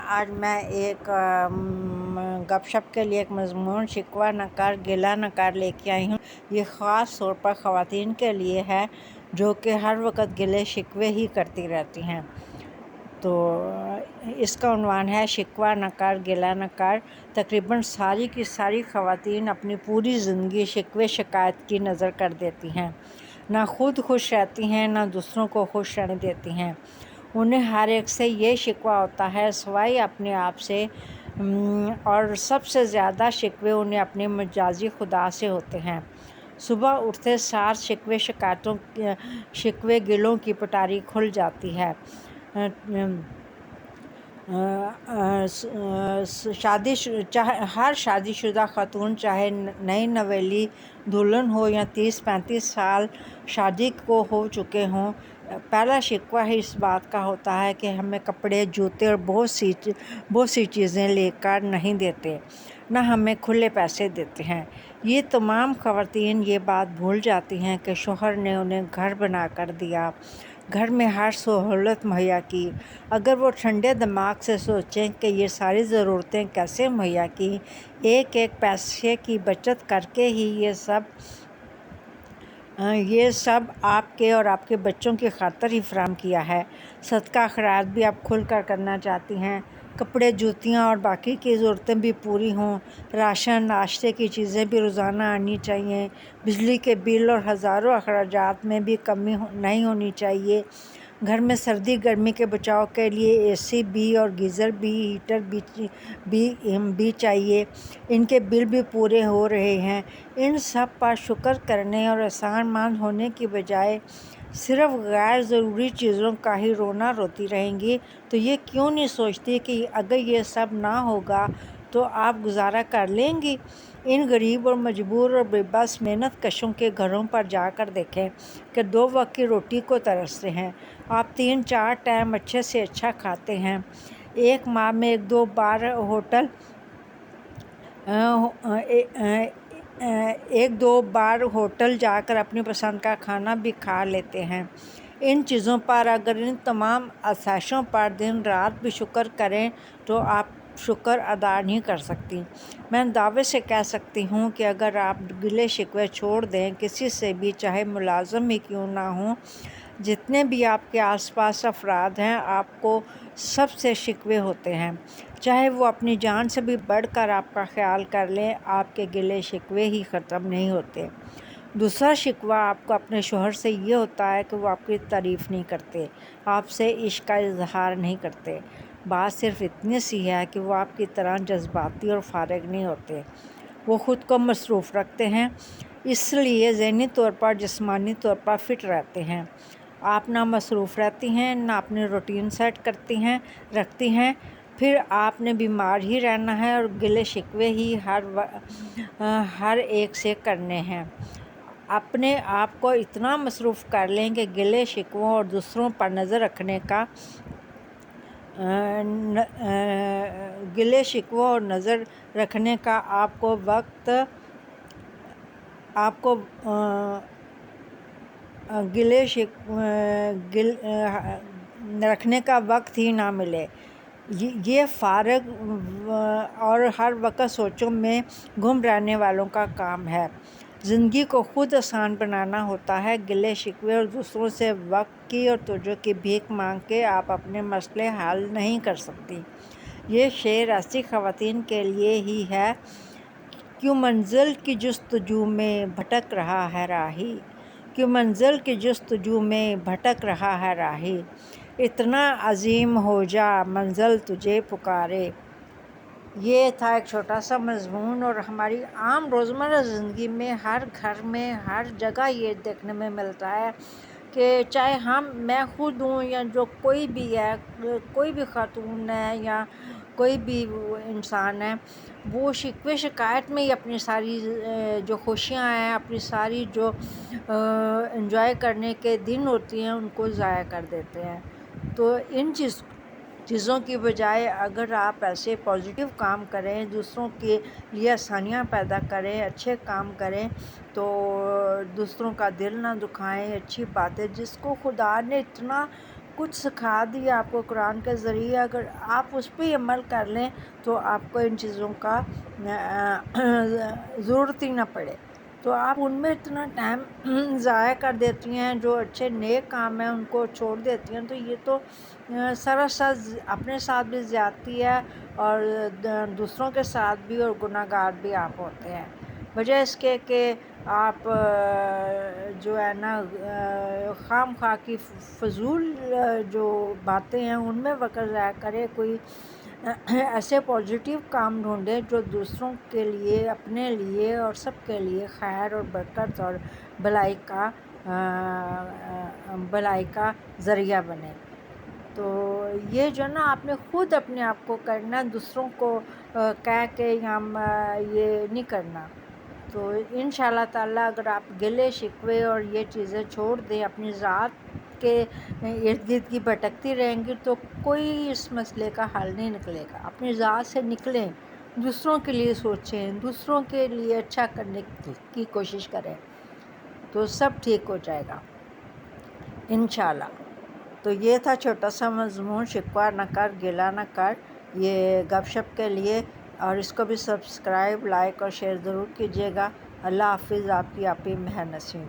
آج میں ایک گپ شپ کے لیے ایک مضمون شکوہ نہ کر گلہ نہ کر لے کے آئی ہوں۔ یہ خاص طور پر خواتین کے لیے ہے جو کہ ہر وقت گلے شکوے ہی کرتی رہتی ہیں۔ تو اس کا عنوان ہے شکوہ نہ کر گلہ نہ کر۔ تقریباً ساری کی ساری خواتین اپنی پوری زندگی شکوے شکایت کی نظر کر دیتی ہیں، نہ خود خوش رہتی ہیں نہ دوسروں کو خوش رہنے دیتی ہیں۔ انہیں ہر ایک سے یہ شکوہ ہوتا ہے سوائے اپنے آپ سے، اور سب سے زیادہ شکوے انہیں اپنے مجازی خدا سے ہوتے ہیں۔ صبح اٹھتے ساتھ شکوے گلوں کی پٹاری کھل جاتی ہے۔ ہر شادی شدہ خاتون چاہے نئی نویلی دلہن ہو یا 30-35 سال شادی کو ہو چکے ہوں، پہلا شکوہ ہی اس بات کا ہوتا ہے کہ ہمیں کپڑے، جوتے اور بہت سی چیزیں لے کر نہیں دیتے، نہ ہمیں کھلے پیسے دیتے ہیں۔ یہ تمام خواتین یہ بات بھول جاتی ہیں کہ شوہر نے انہیں گھر بنا کر دیا، گھر میں ہر سہولت مہیا کی۔ اگر وہ ٹھنڈے دماغ سے سوچیں کہ یہ ساری ضرورتیں کیسے مہیا کی، ایک ایک پیسے کی بچت کر کے ہی یہ سب آپ کے اور آپ کے بچوں کی خاطر ہی فراہم کیا ہے۔ صدقہ خیرات بھی آپ کھل کر کرنا چاہتی ہیں، کپڑے، جوتیاں اور باقی کی ضرورتیں بھی پوری ہوں، راشن، ناشتے کی چیزیں بھی روزانہ آنی چاہیے، بجلی کے بل اور ہزاروں اخراجات میں بھی کمی نہیں ہونی چاہیے، گھر میں سردی گرمی کے بچاؤ کے لیے اے سی بھی اور گیزر بھی، ہیٹر بھی چاہیے، ان کے بل بھی پورے ہو رہے ہیں۔ ان سب پر شکر کرنے اور احسان مند ہونے کی بجائے صرف غیر ضروری چیزوں کا ہی رونا روتی رہیں گی تو یہ کیوں نہیں سوچتی کہ اگر یہ سب نہ ہوگا تو آپ گزارا کر لیں گی؟ ان غریب اور مجبور اور بے بس محنت کشوں کے گھروں پر جا کر دیکھیں کہ 2 وقت کی روٹی کو ترستے ہیں۔ آپ 3-4 ٹائم اچھے سے اچھا کھاتے ہیں، ایک ماہ میں 1-2 بار ہوٹل جا کر اپنی پسند کا کھانا بھی کھا لیتے ہیں۔ ان چیزوں پر اگر ان تمام آسائشوں پر دن رات بھی شکر کریں تو آپ شکر ادا نہیں کر سکتی۔ میں دعوے سے کہہ سکتی ہوں کہ اگر آپ گلے شکوے چھوڑ دیں کسی سے بھی، چاہے ملازم ہی کیوں نہ ہوں، جتنے بھی آپ کے آس پاس افراد ہیں، آپ کو سب سے شکوے ہوتے ہیں، چاہے وہ اپنی جان سے بھی بڑھ کر آپ کا خیال کر لیں، آپ کے گلے شکوے ہی ختم نہیں ہوتے۔ دوسرا شکوہ آپ کو اپنے شوہر سے یہ ہوتا ہے کہ وہ آپ کی تعریف نہیں کرتے، آپ سے عشق کا اظہار نہیں کرتے۔ بات صرف اتنی سی ہے کہ وہ آپ کی طرح جذباتی اور فارغ نہیں ہوتے، وہ خود کو مصروف رکھتے ہیں، اس لیے ذہنی طور پر جسمانی طور پر فٹ رہتے ہیں۔ آپ نہ مصروف رہتی ہیں، نہ اپنی روٹین سیٹ رکھتی ہیں، پھر آپ نے بیمار ہی رہنا ہے اور گلے شکوے ہی ہر ایک سے کرنے ہیں۔ اپنے آپ کو اتنا مصروف کر لیں کہ گلے شکووں اور دوسروں پر نظر رکھنے کا وقت ہی نہ ملے۔ یہ فارغ اور ہر وقت سوچوں میں گم رہنے والوں کا کام ہے۔ زندگی کو خود آسان بنانا ہوتا ہے۔ گلے شکوے اور دوسروں سے وقت کی اور توجہ کی بھیک مانگ کے آپ اپنے مسئلے حل نہیں کر سکتی۔ یہ شعر ایسی خواتین کے لیے ہی ہے: کیوں منزل کی جستجو میں بھٹک رہا ہے راہی، کیوں منزل کی جستجو میں بھٹک رہا ہے راہی، اتنا عظیم ہو جا منزل تجھے پکارے۔ یہ تھا ایک چھوٹا سا مضمون، اور ہماری عام روزمرہ زندگی میں ہر گھر میں ہر جگہ یہ دیکھنے میں ملتا ہے کہ چاہے میں خود ہوں یا جو کوئی بھی ہے، کوئی بھی خاتون ہے یا کوئی بھی انسان ہے، وہ شکوے شکایت میں ہی اپنی ساری جو خوشیاں ہیں، اپنی ساری جو انجوائے کرنے کے دن ہوتی ہیں، ان کو ضائع کر دیتے ہیں۔ تو ان چیزوں کی بجائے اگر آپ ایسے پازیٹیو کام کریں، دوسروں کے لیے آسانیاں پیدا کریں، اچھے کام کریں، تو دوسروں کا دل نہ دکھائیں، اچھی باتیں جس کو خدا نے اتنا کچھ سکھا دیا آپ کو قرآن کے ذریعے، اگر آپ اس پہ عمل کر لیں تو آپ کو ان چیزوں کا ضرورت ہی نہ پڑے۔ تو آپ ان میں اتنا ٹائم ضائع کر دیتی ہیں، جو اچھے نیک کام ہیں ان کو چھوڑ دیتی ہیں، تو یہ تو سراسر اپنے ساتھ بھی زیادتی ہے اور دوسروں کے ساتھ بھی، اور گناہ گار بھی آپ ہوتے ہیں، وجہ اس کے کہ آپ جو ہے نا خام خواہ کی فضول جو باتیں ہیں ان میں وقت ضائع کرے، کوئی ایسے پازیٹیو کام ڈھونڈے جو دوسروں کے لیے، اپنے لیے اور سب کے لیے خیر اور برکت اور بھلائی کا ذریعہ بنے۔ تو یہ جو نا آپ نے خود اپنے آپ کو کرنا، دوسروں کو کہہ کے یہ نہیں کرنا۔ تو انشاءاللہ تعالیٰ اگر آپ گلے شکوے اور یہ چیزیں چھوڑ دیں، اپنی ذات کے ارد گرد کی بھٹکتی رہیں گی تو کوئی اس مسئلے کا حل نہیں نکلے گا۔ اپنی ذات سے نکلیں، دوسروں کے لیے سوچیں، دوسروں کے لیے اچھا کرنے کی کوشش کریں، تو سب ٹھیک ہو جائے گا انشاءاللہ۔ تو یہ تھا چھوٹا سا مضمون، شکوہ نہ کر، گلہ نہ کر، یہ گپ شپ کے لیے، اور اس کو بھی سبسکرائب، لائک اور شیئر ضرور کیجیے گا۔ اللہ حافظ، آپ کی مہر نسیم۔